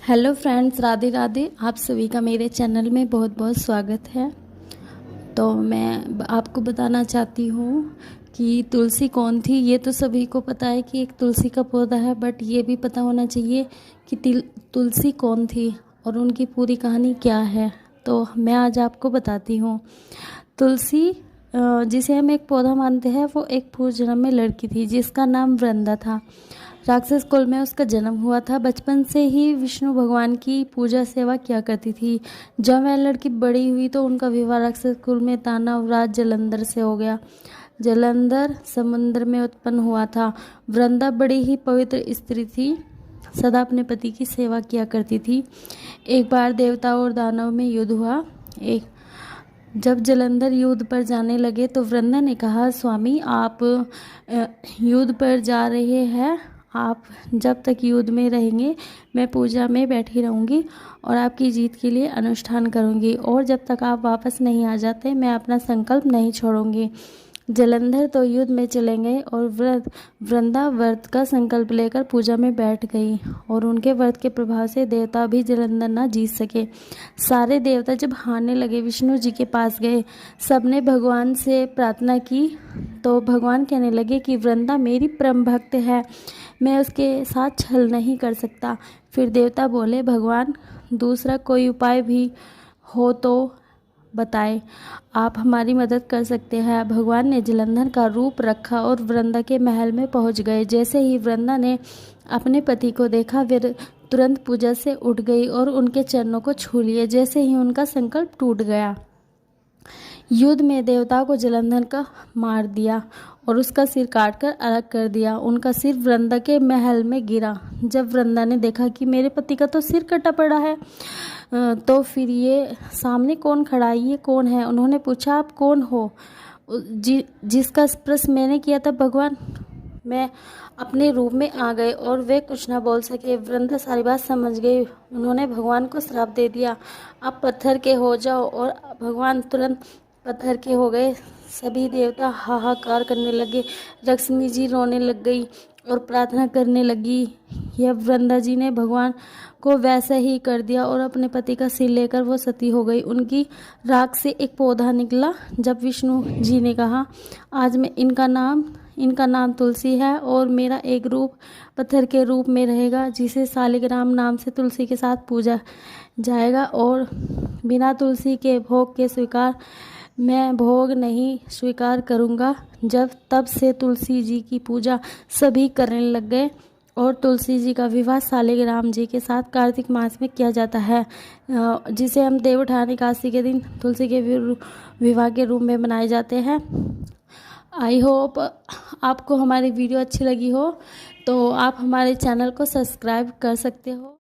Hello friends, Radhe Radhe. आप सभी का मेरे चैनल में बहुत बहुत स्वागत है। तो मैं आपको बताना चाहती हूँ कि तुलसी कौन थी। ये तो सभी को पता है कि एक तुलसी का पौधा है, बट ये भी पता होना चाहिए कि तुलसी कौन थी और उनकी पूरी कहानी क्या है। तो मैं आज आपको बताती हूँ। तुलसी जिसे हम एक पौधा मानते हैं, वो एक पूर्व जन्म में लड़की थी जिसका नाम वृंदा था। राक्षस कुल में उसका जन्म हुआ था। बचपन से ही विष्णु भगवान की पूजा सेवा किया करती थी। जब वह लड़की बड़ी हुई तो उनका विवाह राक्षस कुल में दानव राज जलंधर से हो गया। जलंधर समुद्र में उत्पन्न हुआ था। वृंदा बड़ी ही पवित्र स्त्री थी, सदा अपने पति की सेवा किया करती थी। एक बार देवता और दानव में युद्ध हुआ। जब जलंधर युद्ध पर जाने लगे तो वृंदा ने कहा, स्वामी आप युद्ध पर जा रहे हैं, आप जब तक युद्ध में रहेंगे मैं पूजा में बैठी रहूंगी और आपकी जीत के लिए अनुष्ठान करूंगी, और जब तक आप वापस नहीं आ जाते मैं अपना संकल्प नहीं छोड़ूंगी। जलंधर तो युद्ध में चले गए और वृंदा व्रत का संकल्प लेकर पूजा में बैठ गई, और उनके व्रत के प्रभाव से देवता भी जलंधर न जीत सके। सारे देवता जब हारने लगे विष्णु जी के पास गए। सबने भगवान से प्रार्थना की तो भगवान कहने लगे कि वृंदा मेरी परम भक्त है, मैं उसके साथ छल नहीं कर सकता। फिर देवता बोले, भगवान दूसरा कोई उपाय भी हो तो बताएं, आप हमारी मदद कर सकते हैं। भगवान ने जलंधर का रूप रखा और वृंदा के महल में पहुंच गए। जैसे ही वृंदा ने अपने पति को देखा, वे तुरंत पूजा से उठ गई और उनके चरणों को छू लिए। जैसे ही उनका संकल्प टूट गया, युद्ध में देवता को जलंधर का मार दिया और उसका सिर काटकर अलग कर दिया। उनका सिर वृंदा के महल में गिरा। जब वृंदा ने देखा कि मेरे पति का तो सिर कटा पड़ा है, तो फिर ये सामने कौन खड़ा है, ये कौन है? उन्होंने पूछा, आप कौन हो? जिसका प्रश्न मैंने किया था भगवान, मैं अपने रूप में आ गए और वे कुछ ना बोल सके। वृंदा सारी बात समझ गई। उन्होंने भगवान को श्राप दे दिया, आप पत्थर के हो जाओ, और भगवान तुरंत पत्थर के हो गए। सभी देवता हाहाकार करने लगे। लक्ष्मी जी रोने लग गई और प्रार्थना करने लगी। यह वृंदा जी ने भगवान को वैसा ही कर दिया और अपने पति का सिर लेकर वो सती हो गई। उनकी राख से एक पौधा निकला। जब विष्णु जी ने कहा, आज मैं इनका नाम तुलसी है और मेरा एक रूप पत्थर के रूप में रहेगा, जिसे शालिग्राम नाम से तुलसी के साथ पूजा जाएगा, और बिना तुलसी के भोग के मैं भोग नहीं स्वीकार करूँगा। तब से तुलसी जी की पूजा सभी करने लग गए और तुलसी जी का विवाह शालिग्राम जी के साथ कार्तिक मास में किया जाता है, जिसे हम देवउठान एकादशी के दिन तुलसी के विवाह के रूप में मनाए जाते हैं। आई होप आपको हमारी वीडियो अच्छी लगी हो, तो आप हमारे चैनल को सब्सक्राइब कर सकते हो।